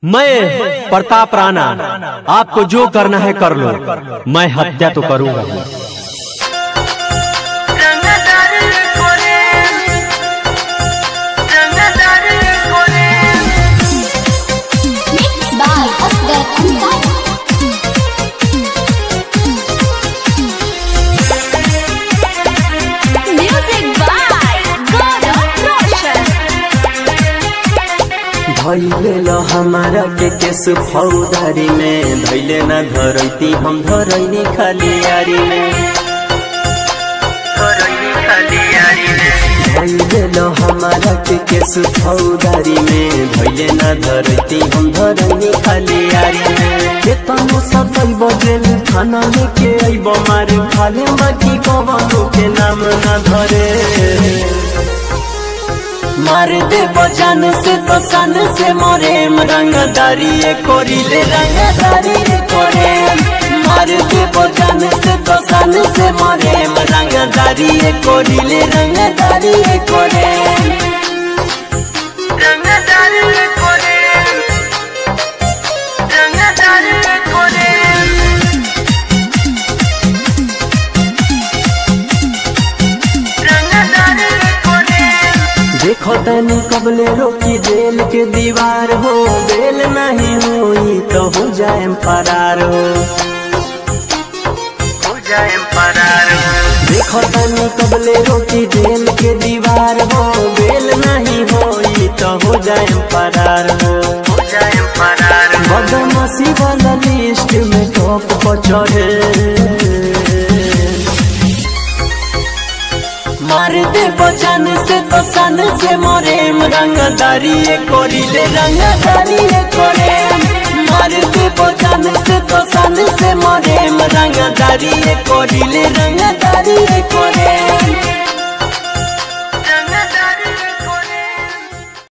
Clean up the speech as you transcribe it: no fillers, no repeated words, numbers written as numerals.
मैं प्रताप राणा, आपको जो करना है कर लो, मैं हत्या तो करूंगा। धैले हमारा के केस फौदारी में, धैले न धरती हम धरैनी खाली यारी में। धैले हमारा के केस फौदारी में, धैले न धरती हम धरैनी खाली यारी में। केतनो सतई बजेल खाना लेके आइब मारे खाले, बाकी कवनो के नाम न धरे। मार दे बजान से तो सन से मोरेम, रंगदारी कोरिले रंगदारी कोरे। मार दे बजान से तो सन से मोरेम, रंगदारी कोरिले रंगदारी कोरे। रंगदारी कोरे, रंगदारी कोरे। देखो तनी कबले रोकी जेल के दीवार हो, बेल नहीं हुई तो हो जाए फरार हो, हो जाए फरार हो। देखो तनी कबले रोकी जेल के दीवार हो, बेल नहीं हुई तो हो जाए फरार हो, हो जाए फरार हो। बदमाशी वाला लिस्ट में टॉप पर चढ़े। मार दे बजान से तो सन से मोरेम, रंगदारी कोरिले रंगदारी कोरे। मार दे बजान से तो सन से मोरेम, रंगदारी कोरिले रंगदारी।